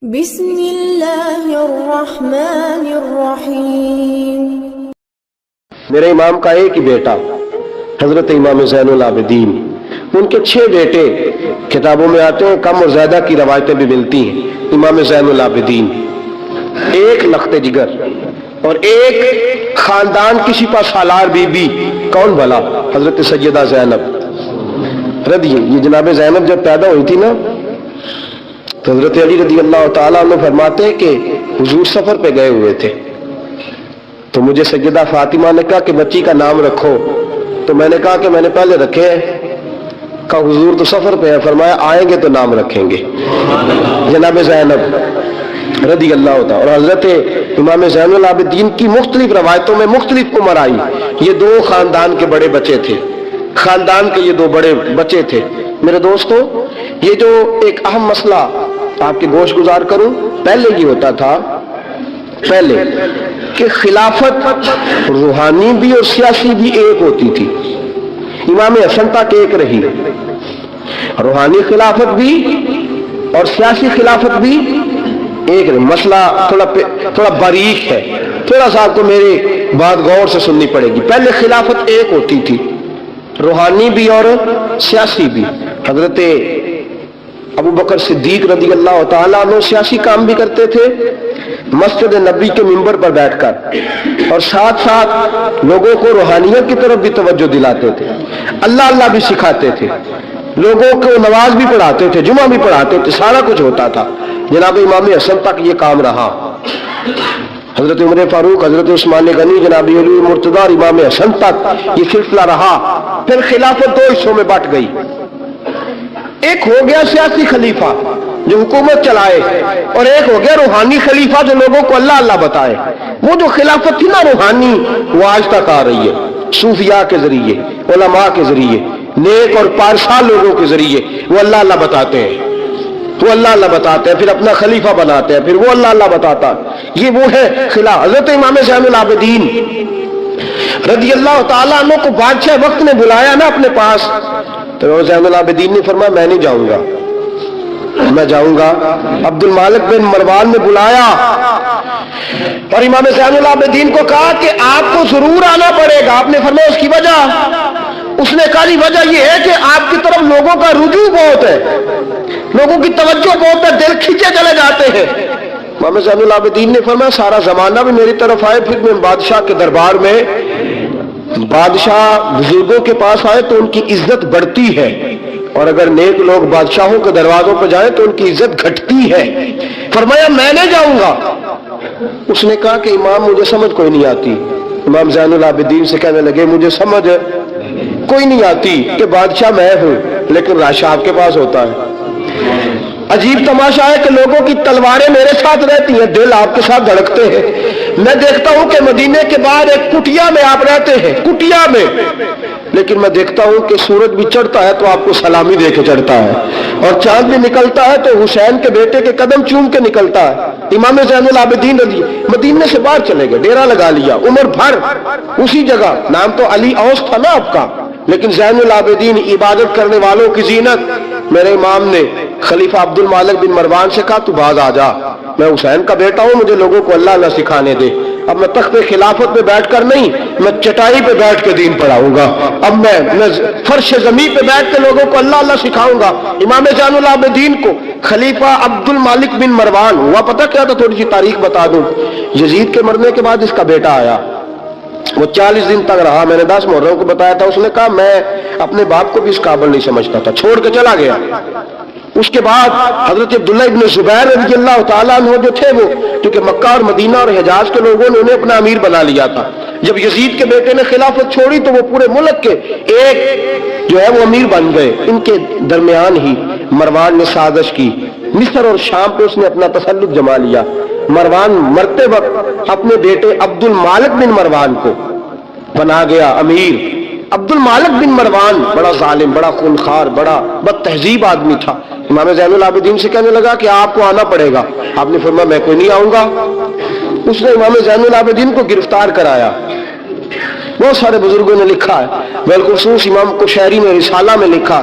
بسم اللہ الرحمن الرحیم۔ میرے امام کا ایک ہی بیٹا حضرت امام زین العابدین، ان کے 6 بیٹے کتابوں میں آتے ہیں، کم اور زیادہ کی روایتیں بھی ملتی ہیں۔ امام زین العابدین ایک لخت جگر اور ایک خاندان کی سپہ سالار بی بی، کون بھلا؟ حضرت سیدہ زینب یہ جناب زینب جب پیدا ہوئی تھی نا، تو حضرت علی رضی اللہ تعالیٰ عنہ فرماتے ہیں کہ حضور سفر پہ گئے ہوئے تھے، تو مجھے سیدہ فاطمہ نے کہا کہ بچی کا نام رکھو، تو میں نے کہا کہ میں نے پہلے رکھے ہیں۔ کہا حضور تو سفر پہ ہے، فرمایا آئیں گے تو نام رکھیں گے۔ جناب زینب رضی اللہ تعالیٰ اور حضرت امام زین العابدین کی مختلف روایتوں میں مختلف عمر آئی۔ یہ 2 خاندان کے بڑے بچے تھے، خاندان کے یہ 2 بڑے بچے تھے۔ میرے دوستو، یہ جو ایک اہم مسئلہ آپ کے گوش گزار کروں، پہلے یہ ہوتا تھا پہلے کہ خلافت روحانی بھی اور سیاسی بھی ایک ہوتی تھی۔ امام حسن تک ایک رہی، روحانی خلافت بھی اور سیاسی خلافت بھی ایک رہی۔ مسئلہ تھوڑا باریک ہے، تھوڑا سا آپ کو میری بات غور سے سننی پڑے گی۔ پہلے خلافت ایک ہوتی تھی، روحانی بھی اور سیاسی بھی۔ حضرت ابو بکر صدیق رضی اللہ تعالیٰ عنہ سیاسی کام بھی کرتے تھے مسجد نبی کے منبر پر بیٹھ کر، اور ساتھ ساتھ لوگوں کو روحانیت کی طرف بھی توجہ دلاتے تھے، اللہ بھی سکھاتے تھے، لوگوں کو نماز بھی پڑھاتے تھے، جمعہ بھی پڑھاتے تھے، سارا کچھ ہوتا تھا۔ جناب امام حسن تک یہ کام رہا، حضرت عمر فاروق، حضرت عثمان غنی، جناب علی مرتضیٰ اور امام حسن تک یہ سلسلہ رہا۔ پھر خلافت 2 حصوں میں بٹ گئی، ایک ہو گیا سیاسی خلیفہ جو حکومت چلائے، اور ایک ہو گیا روحانی خلیفہ جو لوگوں کو اللہ بتائے۔ وہ جو خلافت تھی نا روحانی، وہ آج تک آ رہی ہے، صوفیاء کے ذریعے، علماء کے ذریعے، نیک اور پارسا لوگوں کے ذریعے وہ اللہ بتاتے ہیں، وہ اللہ بتاتے ہیں، پھر اپنا خلیفہ بناتے ہیں، پھر وہ اللہ بتاتا ہے۔ یہ وہ ہے خلاف۔ حضرت امام زین العابدین رضی اللہ تعالیٰ عنہ کو بادشاہ وقت نے بلایا نا اپنے پاس، تو زین العابدین نے فرمایا میں نہیں جاؤں گا، میں جاؤں گا۔ عبد المالک بن مروان نے بلایا اور امام زین العابدین کو کہا کہ آپ کو ضرور آنا پڑے گا۔ آپ نے فرمایا اس کی وجہ؟ اس نے کہا جی وجہ یہ ہے کہ آپ کی طرف لوگوں کا رجوع بہت ہے، لوگوں کی توجہ بہت ہے، دل کھینچے چلے جاتے ہیں۔ امام زین العابدین نے فرمایا سارا زمانہ بھی میری طرف آئے، پھر میں بادشاہ کے دربار میں، بادشاہ بزرگوں کے پاس آئے تو ان کی عزت بڑھتی ہے، اور اگر نیک لوگ بادشاہوں کے دروازوں پہ جائیں تو ان کی عزت گھٹتی ہے۔ فرمایا میں نہیں جاؤں گا۔ اس نے کہا کہ امام مجھے سمجھ کوئی نہیں آتی۔ امام زین العابدین سے کہنے لگے مجھے سمجھ کوئی نہیں آتی کہ بادشاہ میں ہوں لیکن راشا آپ کے پاس ہوتا ہے۔ عجیب تماشا ہے کہ لوگوں کی تلواریں میرے ساتھ رہتی ہیں، دل آپ کے ساتھ دھڑکتے ہیں۔ میں دیکھتا ہوں کہ مدینے کے بعد ایک کٹیا میں آپ رہتے ہیں، کٹیا میں، لیکن میں دیکھتا ہوں کہ سورج بھی چڑھتا ہے تو آپ کو سلامی دے کے چڑھتا ہے، اور چاند بھی نکلتا ہے تو حسین کے بیٹے کے قدم چوم کے نکلتا ہے۔ امام زین العابدین مدینے سے باہر چلے گئے، ڈیرا لگا لیا، عمر بھر اسی جگہ۔ نام تو علی اوس تھا نا آپ کا، لیکن زین العابدین عبادت کرنے والوں کی زینت۔ میرے امام نے خلیفہ عبد المالک بن مروان سے کہا تو باز آ جا، میں حسین کا بیٹا ہوں، مجھے لوگوں کو اللہ سکھانے دے۔ اب میں تخت خلافت پہ بیٹھ کر نہیں، میں چٹائی پہ بیٹھ کے دین پڑھاؤں گا، اب میں فرش زمین پہ بیٹھ کے لوگوں کو اللہ سکھاؤں گا۔ امام زین العابدین کو خلیفہ عبد المالک بن مروان ہوا پتہ کیا تھا؟ تھوڑی سی تاریخ بتا دوں۔ یزید کے مرنے کے بعد اس کا بیٹا آیا، وہ 40 دن تک رہا، میں نے 10 محرم کو بتایا تھا۔ اس نے کہا میں اپنے باپ کو بھی اس قابل نہیں سمجھتا تھا، چھوڑ کے چلا گیا۔ اس کے بعد حضرت عبداللہ ابن زبیر رضی اللہ تعالیٰ عنہ جو تھے، وہ کیونکہ مکہ اور مدینہ اور حجاز کے لوگوں نے انہیں اپنا امیر بنا لیا تھا، جب یزید کے بیٹے نے خلافت چھوڑی تو وہ پورے ملک کے ایک جو ہے وہ امیر بن گئے۔ ان کے درمیان ہی مروان نے سازش کی، مصر اور شام پہ اس نے اپنا تسلط جما لیا۔ مروان مرتے وقت اپنے بیٹے عبد المالک بن مروان کو بنا گیا امیر۔ عبد المالک بن مروان بڑا ظالم، بڑا خونخوار، بڑا بد تہذیب آدمی تھا۔ امام زین العابدین سے کہنے لگا کہ آپ کو آنا پڑے گا۔ آپ نے فرمایا میں کوئی نہیں آؤں گا۔ اس نے امام زین العابدین کو گرفتار کرایا۔ بہت سارے بزرگوں نے لکھا ہے، بالخصوص امام کشیری نے رسالہ میں لکھا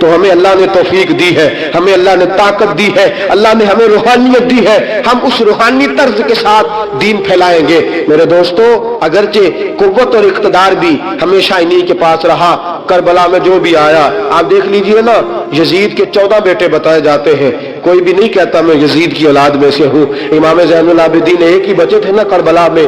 تو ہمیں اللہ نے توفیق دی ہے, ہمیں اللہ نے طاقت دی ہے, اللہ نے ہمیں روحانیت دی ہے, ہم اس روحانی طرز کے ساتھ دین پھیلائیں گے. میرے دوستو, اگرچہ قوت اور اقتدار بھی ہمیشہ انہی کے پاس رہا, کربلا میں جو بھی آیا آپ دیکھ لیجئے نا, یزید کے 14 بیٹے بتائے جاتے ہیں, کوئی بھی نہیں کہتا میں یزید کی اولاد میں سے ہوں. امام زین العابدین ایک ہی بچے تھے نا کربلا میں,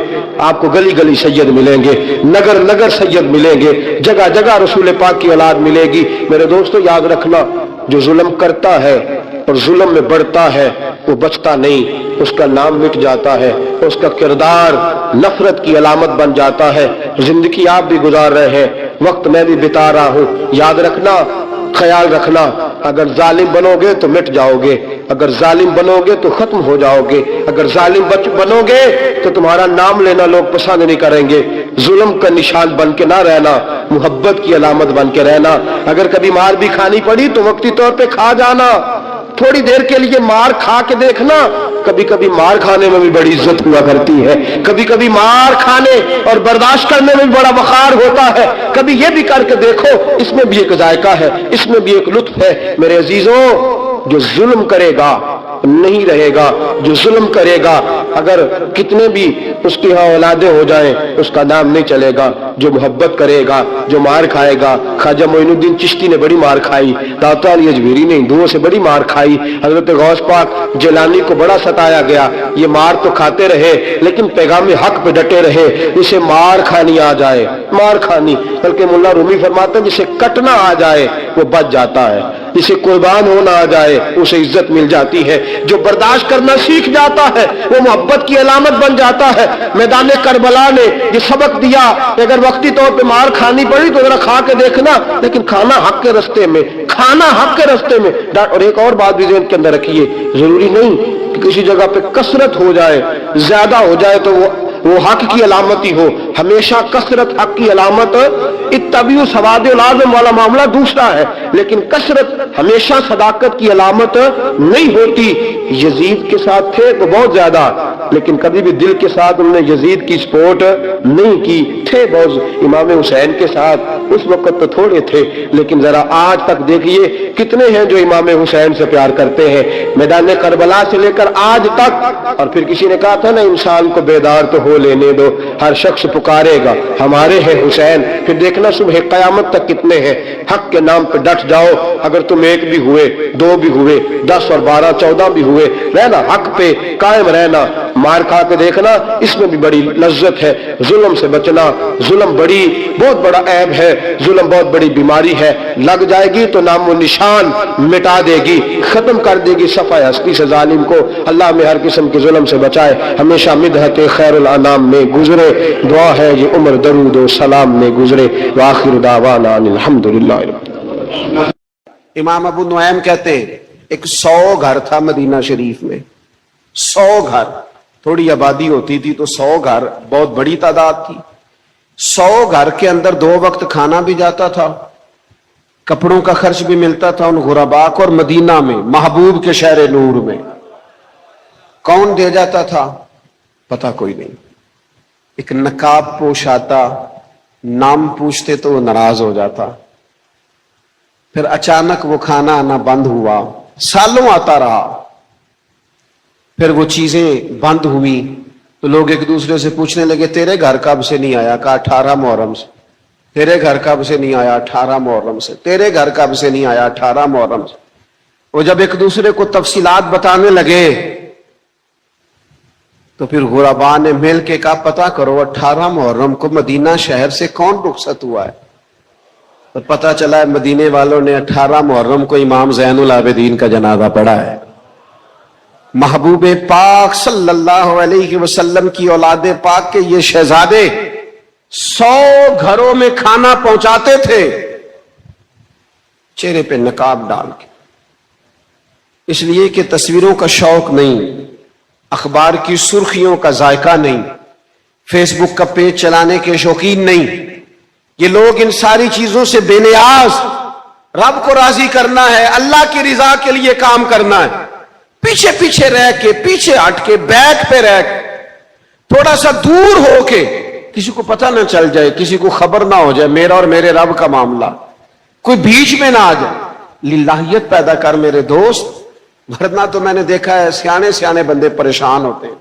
آپ کو گلی گلی سید ملیں گے, نگر نگر سید ملیں گے, جگہ جگہ رسول پاک کی اولاد ملے گی. میرے دوستو یاد رکھنا, جو ظلم کرتا ہے اور ظلم میں بڑھتا ہے وہ بچتا نہیں, اس کا نام مٹ جاتا ہے, اس کا کردار نفرت کی علامت بن جاتا ہے. زندگی آپ بھی گزار رہے ہیں, وقت میں بھی بتا رہا ہوں, یاد رکھنا, خیال رکھنا, اگر ظالم بنو گے تو مٹ جاؤ گے, اگر ظالم بنو گے تو ختم ہو جاؤ گے, اگر ظالم بنو گے تو تمہارا نام لینا لوگ پسند نہیں کریں گے. ظلم کا نشان بن کے نہ رہنا, محبت کی علامت بن کے رہنا. اگر کبھی مار بھی کھانی پڑی تو وقتی طور پہ کھا جانا, تھوڑی دیر کے لیے مار کھا کے دیکھنا. کبھی کبھی مار کھانے میں بھی بڑی عزت ہوا کرتی ہے, کبھی کبھی مار کھانے اور برداشت کرنے میں بھی بڑا وقار ہوتا ہے. کبھی یہ بھی کر کے دیکھو, اس میں بھی ایک ذائقہ ہے, اس میں بھی ایک لطف ہے. میرے عزیزوں, جو ظلم کرے گا نہیں رہے گا, جو ظلم کرے گا اگر کتنے بھی اس کی ہاں اولادیں ہو جائیں اس کا نام نہیں چلے گا. جو محبت کرے گا, جو مار کھائے گا, خواجہ معین الدین چشتی نے بڑی مار کھائی, داتا علی اجمیری نے ہندوؤں سے بڑی مار کھائی, حضرت غوث پاک جیلانی کو بڑا ستایا گیا. یہ مار تو کھاتے رہے لیکن پیغام حق پہ ڈٹے رہے. اسے مار کھانی آ جائے, مار کھانی, بلکہ مولا رومی فرماتے ہیں جسے کٹنا آ جائے وہ بچ جاتا ہے, جسے قربان ہونا آ جائے اسے عزت مل جاتی ہے. جو برداشت کرنا سیکھ جاتا ہے وہ محبت کی علامت بن جاتا ہے. میدان کربلا نے یہ سبق دیا کہ اگر وقتی طور پہ مار کھانی پڑی تو ذرا کھا کے دیکھنا, لیکن کھانا حق کے رستے میں, کھانا حق کے رستے میں. اور ایک اور بات بھی ذہن کے اندر رکھیے, ضروری نہیں کہ کسی جگہ پہ کثرت ہو جائے, زیادہ ہو جائے تو وہ حق کی علامت ہی ہو. ہمیشہ کثرت حق کی علامت, اتبعوا سواد العظم والا معاملہ دوسرا ہے, لیکن کثرت ہمیشہ صداقت کی علامت نہیں ہوتی. یزید کے ساتھ تھے تو بہت زیادہ, لیکن کبھی بھی دل کے ساتھ انہوں نے یزید کی سپورٹ نہیں کی. تھے بہت امام حسین کے ساتھ, اس وقت تو تھوڑے تھے, لیکن ذرا آج تک دیکھیے کتنے ہیں جو امام حسین سے پیار کرتے ہیں, میدان کربلا سے لے کر آج تک. اور پھر کسی نے کہا تھا نا, انسان کو بیدار تو ہو لینے دو, ہر شخص پکارے گا ہمارے ہیں حسین. پھر دیکھنا صبح قیامت تک کتنے ہیں. حق کے نام پہ ڈٹ جاؤ, اگر تم ایک بھی ہوئے, دو بھی ہوئے, 10 اور 12 14 بھی ہوئے, رہنا حق پہ قائم رہنا. مار کھا کے دیکھنا, اس میں بھی بڑی لذت ہے. ظلم سے بچنا, ظلم بہت بڑا عیب ہے, ظلم بہت بڑی بیماری ہے. لگ جائے گی تو نام و نشان مٹا دے گی, ختم کر دے گی صفحہ ہستی سے ظالم کو. اللہ میں ہر قسم کے ظلم سے بچائے, ہمیشہ مدحت خیر الانام میں گزرے. دعا ہے یہ عمر درود و سلام میں گزرے. وآخر دعوانا الحمدللہ. امام ابو نعیم کہتے ہیں ایک 100 گھر تھا مدینہ شریف میں, 100 گھر, تھوڑی آبادی ہوتی تھی تو 100 گھر بہت بڑی تعداد تھی. 100 گھر کے اندر 2 وقت کھانا بھی جاتا تھا, کپڑوں کا خرچ بھی ملتا تھا ان غرباء کو. اور مدینہ میں, محبوب کے شہر نور میں, کون دے جاتا تھا پتہ کوئی نہیں. ایک نقاب پوش آتا, نام پوچھتے تو وہ ناراض ہو جاتا. پھر اچانک وہ کھانا آنا بند ہوا, سالوں آتا رہا. پھر وہ چیزیں بند ہوئی تو لوگ ایک دوسرے سے پوچھنے لگے تیرے گھر کب سے نہیں آیا؟ کہا 18 محرم سے. تیرے گھر کب سے نہیں آیا؟ 18 محرم سے. تیرے گھر کب سے نہیں آیا؟ 18 محرم سے. وہ جب ایک دوسرے کو تفصیلات بتانے لگے تو پھر غرباء نے مل کے کہا پتہ کرو 18 محرم کو مدینہ شہر سے کون رخصت ہوا ہے. اور پتہ چلا ہے مدینے والوں نے 18 محرم کو امام زین العابدین کا جنازہ پڑھا ہے. محبوب پاک صلی اللہ علیہ وسلم کی اولاد پاک کے یہ شہزادے 100 گھروں میں کھانا پہنچاتے تھے چہرے پہ نقاب ڈال کے, اس لیے کہ تصویروں کا شوق نہیں, اخبار کی سرخیوں کا ذائقہ نہیں, فیس بک کا پیج چلانے کے شوقین نہیں. یہ لوگ ان ساری چیزوں سے بے نیاز, رب کو راضی کرنا ہے, اللہ کی رضا کے لیے کام کرنا ہے. پیچھے پیچھے رہ کے, پیچھے ہٹ کے, بیک پہ رہ کے, تھوڑا سا دور ہو کے کسی کو پتہ نہ چل جائے, کسی کو خبر نہ ہو جائے میرا اور میرے رب کا معاملہ, کوئی بیچ میں نہ آ جائے. للہیت پیدا کر میرے دوست, ورنہ تو میں نے دیکھا ہے سیانے سیانے بندے پریشان ہوتے ہیں.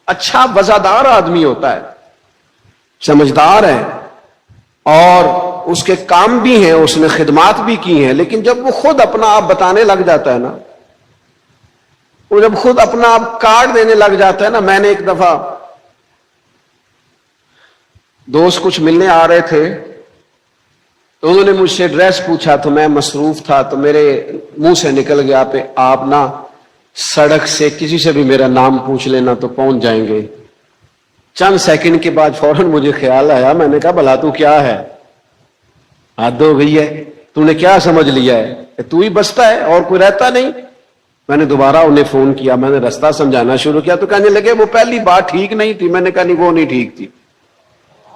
اچھا وزادار آدمی ہوتا ہے, سمجھدار ہے, اور اس کے کام بھی ہیں, اس نے خدمات بھی کی ہیں, لیکن جب وہ خود اپنا آپ بتانے لگ جاتا ہے نا, وہ جب خود اپنا آپ کارڈ دینے لگ جاتا ہے نا. میں نے ایک دفعہ دوست کچھ ملنے آ رہے تھے, تو انہوں نے مجھ سے ایڈریس پوچھا, تو میں مصروف تھا, تو میرے منہ سے نکل گیا پہ آپ نا سڑک سے کسی سے بھی میرا نام پوچھ لینا تو پہنچ جائیں گے. چند سیکنڈ کے بعد فوراً مجھے خیال آیا, میں نے کہا بھلا تو کیا ہے, حد ہو گئی ہے, تو نے کیا سمجھ لیا ہے, تو ہی بستا ہے اور کوئی رہتا نہیں. میں نے دوبارہ انہیں فون کیا, میں نے رستہ سمجھانا شروع کیا, تو کہنے لگے وہ پہلی بات ٹھیک نہیں تھی. میں نے کہا نہیں وہ نہیں ٹھیک تھی.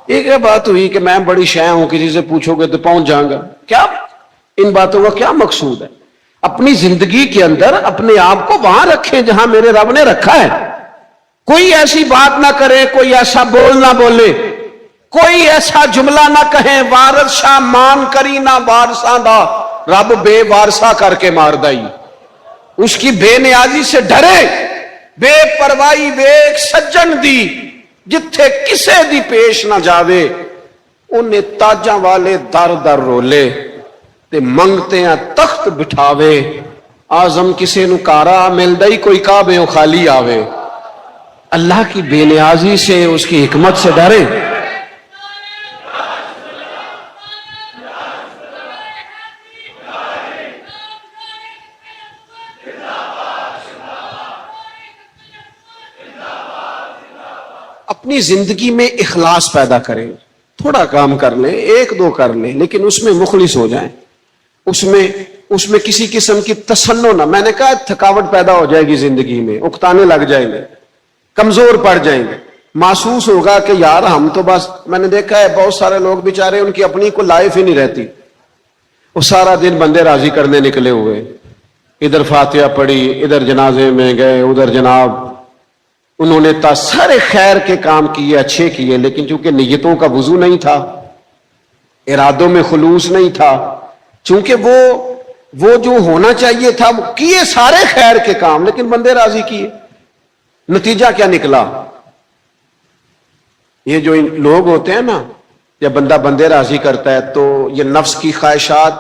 ایک بات ہوئی کہ میں بڑی شے ہوں, کسی سے پوچھو گے تو پہنچ جاؤں گا. کیا ان باتوں کا کیا مقصود ہے؟ اپنی زندگی کے اندر اپنے آپ کو وہاں رکھیں جہاں میرے رب نے رکھا ہے. کوئی ایسی بات نہ کرے, کوئی ایسا بول نہ بولے, کوئی ایسا جملہ نہ کہیں وارث شاہ مان کری نہ وارثاں دا, رب بے وارثہ کر کے مار دائی. اس کی بے نیازی سے ڈرے, بے پرواہی ویک سجن دی, جتھے کسے دی پیش نہ جاوے, انہیں تاجاں والے در در رولے تے منگتے ہیں تخت بٹھاوے. آزم کسے نو کارا مل دئی, کوئی کعبے خالی آوے. اللہ کی بے نیازی سے, اس کی حکمت سے ڈرے. اپنی زندگی میں اخلاص پیدا کریں. تھوڑا کام کر لیں, ایک دو کر لیں, لیکن اس میں مخلص ہو جائیں. اس میں کسی قسم کی تسنو نہ. میں نے کہا تھکاوٹ پیدا ہو جائے گی زندگی میں, اکتانے لگ جائیں گے, کمزور پڑ جائیں گے. محسوس ہوگا کہ یار ہم تو بس, میں نے دیکھا ہے بہت سارے لوگ بیچارے ان کی اپنی کو لائف ہی نہیں رہتی, وہ سارا دن بندے راضی کرنے نکلے ہوئے, ادھر فاتحہ پڑھی, ادھر جنازے میں گئے, ادھر جناب انہوں نے سارے خیر کے کام کیے, اچھے کیے, لیکن چونکہ نیتوں کا وضو نہیں تھا, ارادوں میں خلوص نہیں تھا, چونکہ وہ جو ہونا چاہیے تھا وہ کیے سارے خیر کے کام, لیکن بندے راضی کیے. نتیجہ کیا نکلا؟ یہ جو لوگ ہوتے ہیں نا, جب بندہ بندے راضی کرتا ہے تو یہ نفس کی خواہشات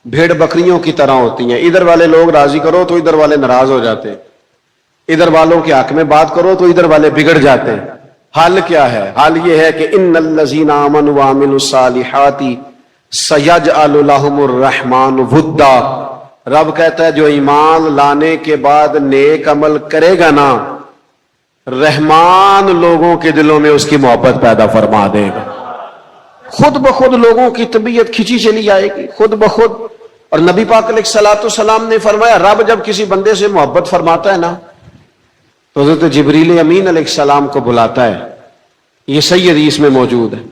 بھیڑ بکریوں کی طرح ہوتی ہیں. ادھر والے لوگ راضی کرو تو ادھر والے ناراض ہو جاتے ہیں, ادھر والوں کے حق میں بات کرو تو ادھر والے بگڑ جاتے ہیں. حل کیا ہے؟ حل یہ ہے کہ ان الذین آمنوا وعملوا الصالحات سیجعل لهم الرحمن ودا. رب کہتا ہے جو ایمان لانے کے بعد نیک عمل کرے گا نا, رحمان لوگوں کے دلوں میں اس کی محبت پیدا فرما دے گا. خود بخود لوگوں کی طبیعت کھینچی چلی آئے گی, خود بخود. اور نبی پاک علیہ الصلوۃ والسلام نے فرمایا رب جب کسی بندے سے محبت فرماتا ہے نا تو حضرت جبریل امین علیہ السلام کو بلاتا ہے. یہ صحیح حدیث میں موجود ہے.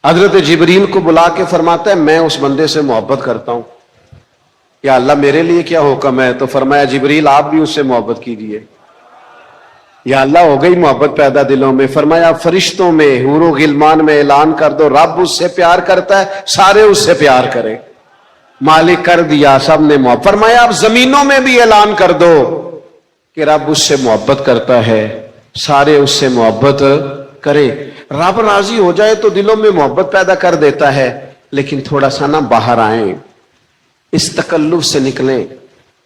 حضرت جبریل کو بلا کے فرماتا ہے میں اس بندے سے محبت کرتا ہوں, یا اللہ میرے لیے کیا حکم ہے؟ تو فرمایا جبریل آپ بھی اس سے محبت کیجیے. یا اللہ ہو گئی محبت پیدا دلوں میں. فرمایا فرشتوں میں, حور و غلمان میں اعلان کر دو رب اس سے پیار کرتا ہے, سارے اس سے پیار کریں. مالک کر دیا, سب نے محبت. فرمایا اب زمینوں میں بھی اعلان کر دو کہ رب اس سے محبت کرتا ہے, سارے اس سے محبت کرے. رب راضی ہو جائے تو دلوں میں محبت پیدا کر دیتا ہے, لیکن تھوڑا سا نا باہر آئیں, اس تکلف سے نکلیں.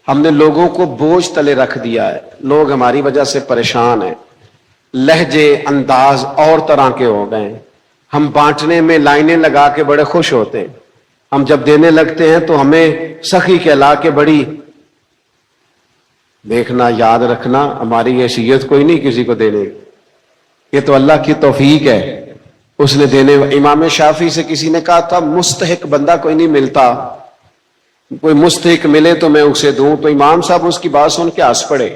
ہم نے لوگوں کو بوجھ تلے رکھ دیا ہے, لوگ ہماری وجہ سے پریشان ہیں, لہجے انداز اور طرح کے ہو گئے ہیں. ہم بانٹنے میں لائنیں لگا کے بڑے خوش ہوتے ہیں, ہم جب دینے لگتے ہیں تو ہمیں سخی کہلا کے بڑی. دیکھنا, یاد رکھنا, ہماری حیثیت کوئی نہیں کسی کو دینے, یہ تو اللہ کی توفیق ہے, اس نے دینے. امام شافعی سے کسی نے کہا تھا مستحق بندہ کوئی نہیں ملتا, کوئی مستحق ملے تو میں اسے دوں. تو امام صاحب اس کی بات سن کے ہنس پڑے.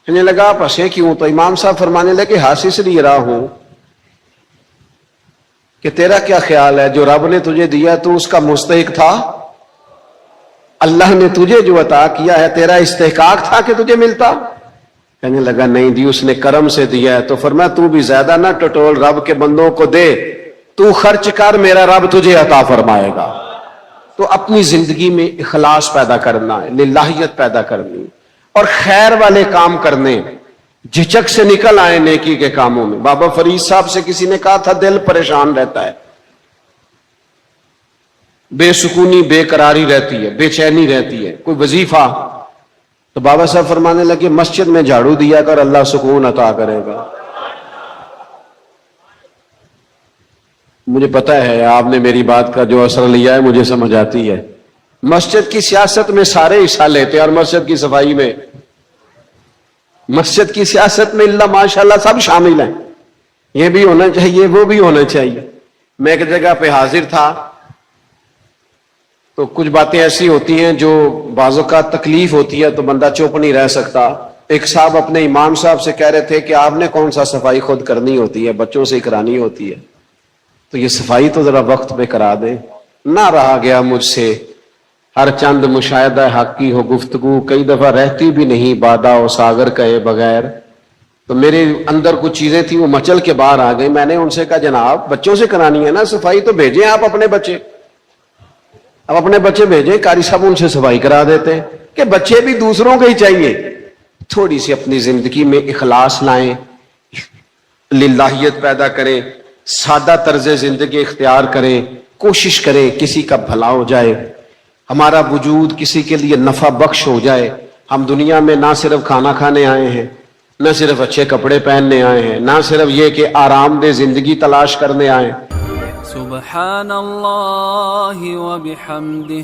کہنے لگا آپ ہنسے کیوں؟ تو امام صاحب فرمانے لگے ہنس اس لیے رہا ہوں کہ تیرا کیا خیال ہے جو رب نے تجھے دیا تو اس کا مستحق تھا؟ اللہ نے تجھے جو عطا کیا ہے تیرا استحقاق تھا کہ تجھے ملتا؟ کہنے لگا نہیں دی، اس نے کرم سے دیا ہے. تو فرمایا تو بھی زیادہ نہ ٹٹول، رب کے بندوں کو دے، تو خرچ کر، میرا رب تجھے عطا فرمائے گا. تو اپنی زندگی میں اخلاص پیدا کرنا ہے، للہیت پیدا کرنی اور خیر والے کام کرنے، جھجک سے نکل آئے نیکی کے کاموں میں. بابا فرید صاحب سے کسی نے کہا تھا دل پریشان رہتا ہے، بے سکونی بے قراری رہتی ہے، بے چینی رہتی ہے، کوئی وظیفہ. تو بابا صاحب فرمانے لگے مسجد میں جھاڑو دیا کر، اللہ سکون عطا کرے گا. مجھے پتا ہے آپ نے میری بات کا جو اثر لیا ہے مجھے سمجھ آتی ہے. مسجد کی سیاست میں سارے حصہ لیتے ہیں اور مسجد کی صفائی میں، مسجد کی سیاست میں اللہ ماشاءاللہ سب شامل ہیں. یہ بھی ہونا چاہیے، وہ بھی ہونا چاہیے. میں ایک جگہ پہ حاضر تھا تو کچھ باتیں ایسی ہوتی ہیں جو بعض اوقات تکلیف ہوتی ہے تو بندہ چپ نہیں رہ سکتا. ایک صاحب اپنے امام صاحب سے کہہ رہے تھے کہ آپ نے کون سا صفائی خود کرنی ہوتی ہے، بچوں سے کرانی ہوتی ہے، تو یہ صفائی تو ذرا وقت پہ کرا دے. نہ رہا گیا مجھ سے، ہر چند مشاہدہ حق کی ہو گفتگو، کئی دفعہ رہتی بھی نہیں بادا و ساگر کہے بغیر. تو میرے اندر کچھ چیزیں تھیں وہ مچل کے باہر آ گئی. میں نے ان سے کہا جناب بچوں سے کرانی ہے نا صفائی، تو بھیجیں آپ اپنے بچے، اب اپنے بچے بھیجیں، قاری صاحب ان سے صفائی کرا دیتے کہ بچے بھی دوسروں کے ہی چاہیے. تھوڑی سی اپنی زندگی میں اخلاص لائیں، للہیت پیدا کریں، سادہ طرز زندگی اختیار کریں، کوشش کریں کسی کا بھلا ہو جائے، ہمارا وجود کسی کے لیے نفع بخش ہو جائے. ہم دنیا میں نہ صرف کھانا کھانے آئے ہیں، نہ صرف اچھے کپڑے پہننے آئے ہیں، نہ صرف یہ کہ آرام دہ زندگی تلاش کرنے آئے ہیں. سبحان اللہ و بحمدہ